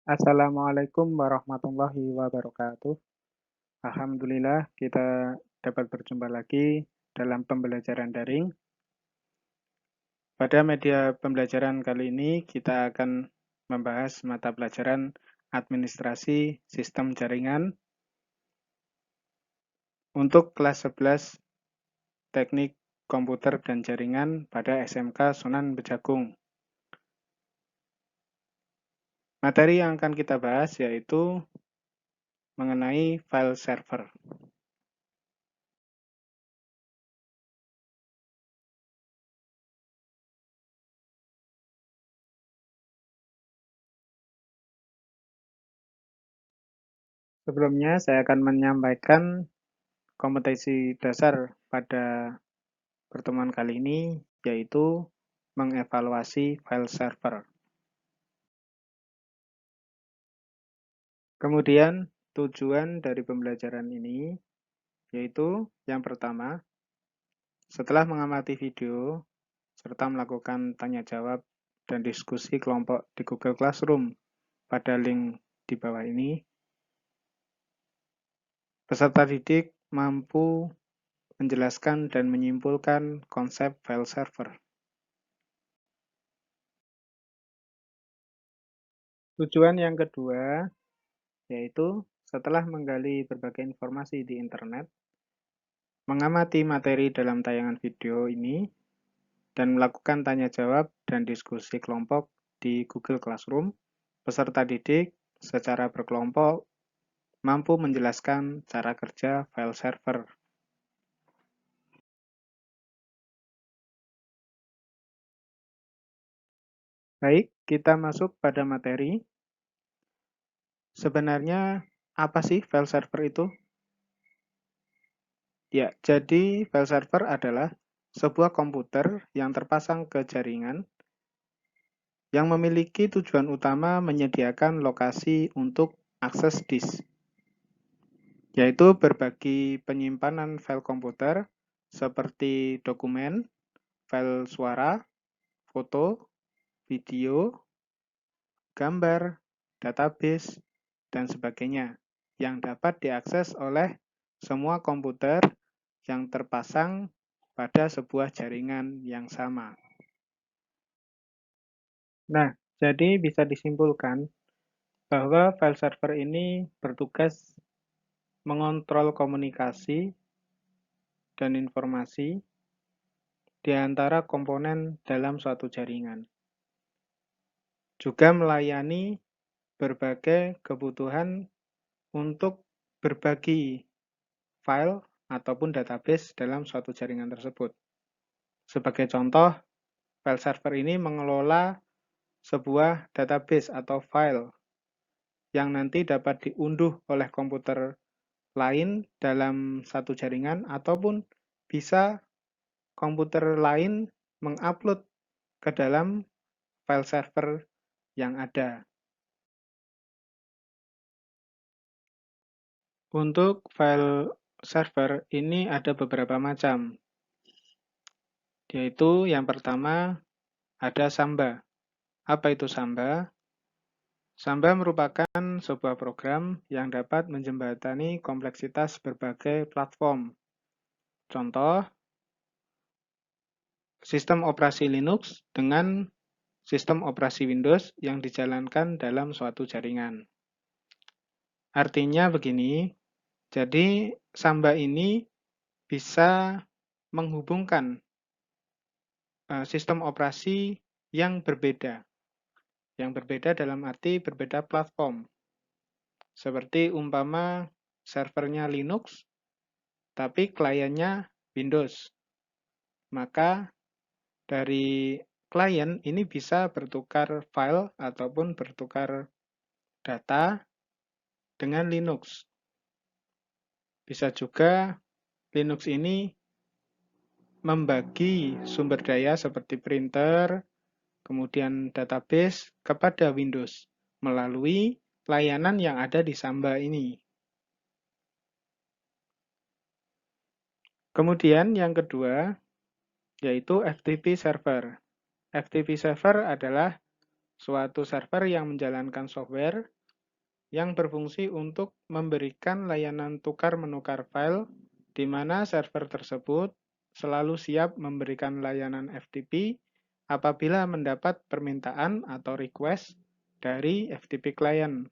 Assalamualaikum warahmatullahi wabarakatuh. Alhamdulillah kita dapat berjumpa lagi dalam pembelajaran daring. Pada media pembelajaran kali ini kita akan membahas mata pelajaran administrasi sistem jaringan untuk kelas 11 teknik komputer dan jaringan pada SMK Sunan Bejagung. Materi yang akan kita bahas yaitu mengenai file server. Sebelumnya saya akan menyampaikan kompetensi dasar pada pertemuan kali ini, yaitu mengevaluasi file server. Kemudian, tujuan dari pembelajaran ini, yaitu yang pertama, setelah mengamati video, serta melakukan tanya jawab dan diskusi kelompok di Google Classroom pada link di bawah ini, peserta didik mampu menjelaskan dan menyimpulkan konsep file server. Tujuan yang kedua, yaitu setelah menggali berbagai informasi di internet, mengamati materi dalam tayangan video ini, dan melakukan tanya jawab dan diskusi kelompok di Google Classroom, peserta didik secara berkelompok mampu menjelaskan cara kerja file server. Baik, kita masuk pada materi. Sebenarnya apa sih file server itu? Ya, jadi file server adalah sebuah komputer yang terpasang ke jaringan yang memiliki tujuan utama menyediakan lokasi untuk akses disk, yaitu berbagi penyimpanan file komputer seperti dokumen, file suara, foto, video, gambar, database, dan sebagainya yang dapat diakses oleh semua komputer yang terpasang pada sebuah jaringan yang sama. Nah, jadi bisa disimpulkan bahwa file server ini bertugas mengontrol komunikasi dan informasi di antara komponen dalam suatu jaringan. Juga melayani berbagai kebutuhan untuk berbagi file ataupun database dalam suatu jaringan tersebut. Sebagai contoh, file server ini mengelola sebuah database atau file yang nanti dapat diunduh oleh komputer lain dalam satu jaringan ataupun bisa komputer lain mengupload ke dalam file server yang ada. Untuk file server ini ada beberapa macam, yaitu yang pertama ada Samba. Apa itu Samba? Samba merupakan sebuah program yang dapat menjembatani kompleksitas berbagai platform. Contoh, sistem operasi Linux dengan sistem operasi Windows yang dijalankan dalam suatu jaringan. Artinya begini, jadi Samba ini bisa menghubungkan sistem operasi yang berbeda. Yang berbeda dalam arti berbeda platform. Seperti umpama servernya Linux, tapi kliennya Windows. Maka dari klien ini bisa bertukar file ataupun bertukar data dengan Linux. Bisa juga Linux ini membagi sumber daya seperti printer, kemudian database kepada Windows melalui layanan yang ada di Samba ini. Kemudian yang kedua, yaitu FTP server. FTP server adalah suatu server yang menjalankan software yang berfungsi untuk memberikan layanan tukar-menukar file di mana server tersebut selalu siap memberikan layanan FTP apabila mendapat permintaan atau request dari FTP client.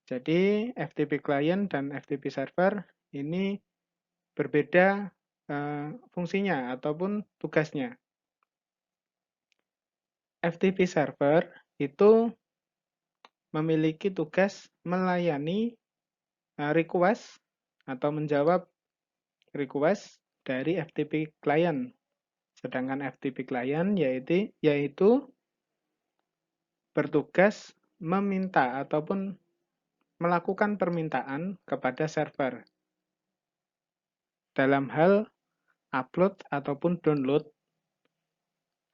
Jadi FTP client dan FTP server ini berbeda fungsinya ataupun tugasnya. FTP server itu memiliki tugas melayani request atau menjawab request dari FTP client. Sedangkan FTP client yaitu bertugas meminta ataupun melakukan permintaan kepada server dalam hal upload ataupun download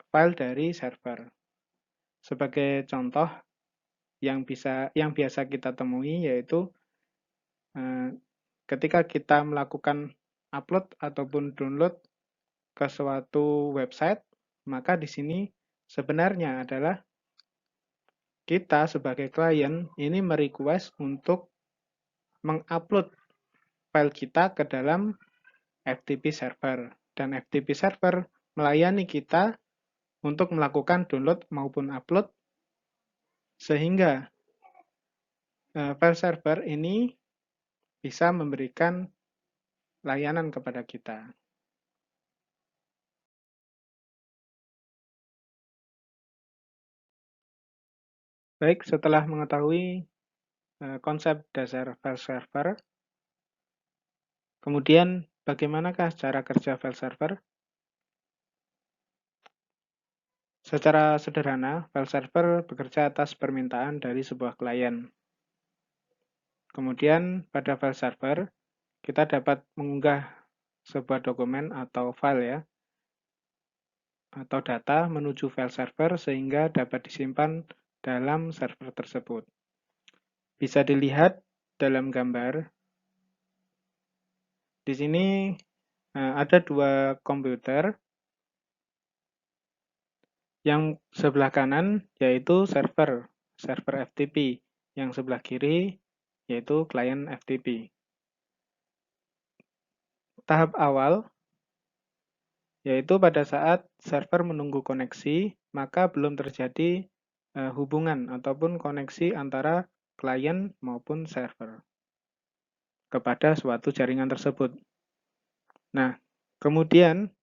file dari server. Sebagai contoh yang biasa kita temui yaitu ketika kita melakukan upload ataupun download ke suatu website, maka di sini sebenarnya adalah kita sebagai klien ini merequest untuk mengupload file kita ke dalam FTP server. Dan FTP server melayani kita untuk melakukan download maupun upload sehingga file server ini bisa memberikan layanan kepada kita. Baik, setelah mengetahui konsep dasar file server, kemudian bagaimanakah cara kerja file server? Secara sederhana, file server bekerja atas permintaan dari sebuah klien. Kemudian pada file server, kita dapat mengunggah sebuah dokumen atau file ya, atau data menuju file server sehingga dapat disimpan dalam server tersebut. Bisa dilihat dalam gambar. Di sini ada dua komputer. Yang sebelah kanan yaitu server FTP. Yang sebelah kiri yaitu klien FTP. Tahap awal yaitu pada saat server menunggu koneksi, maka belum terjadi hubungan ataupun koneksi antara klien maupun server kepada suatu jaringan tersebut. Nah, kemudian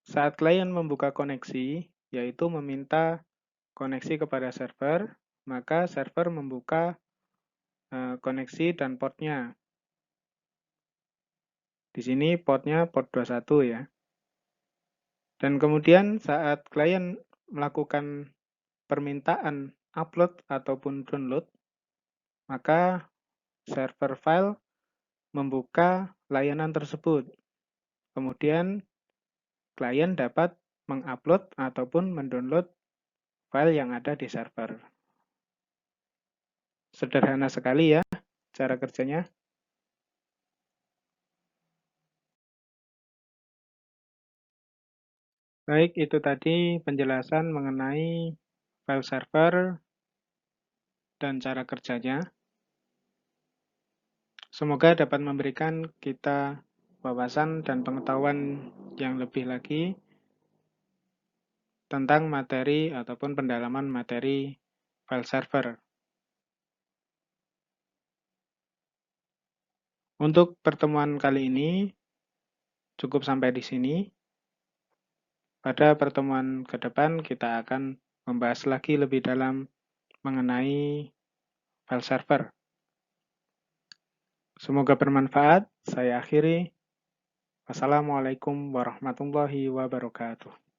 saat klien membuka koneksi, yaitu meminta koneksi kepada server, maka server membuka koneksi dan portnya. Di sini portnya port 21 ya. Dan kemudian saat klien melakukan permintaan upload ataupun download, maka server file membuka layanan tersebut. Kemudian klien dapat mengupload ataupun mendownload file yang ada di server. Sederhana sekali ya cara kerjanya. Baik, itu tadi penjelasan mengenai file server dan cara kerjanya. Semoga dapat memberikan kita wawasan dan pengetahuan yang lebih lagi tentang materi ataupun pendalaman materi file server. Untuk pertemuan kali ini cukup sampai di sini. Pada pertemuan ke depan kita akan membahas lagi lebih dalam mengenai file server. Semoga bermanfaat. Saya akhiri. Wassalamualaikum warahmatullahi wabarakatuh.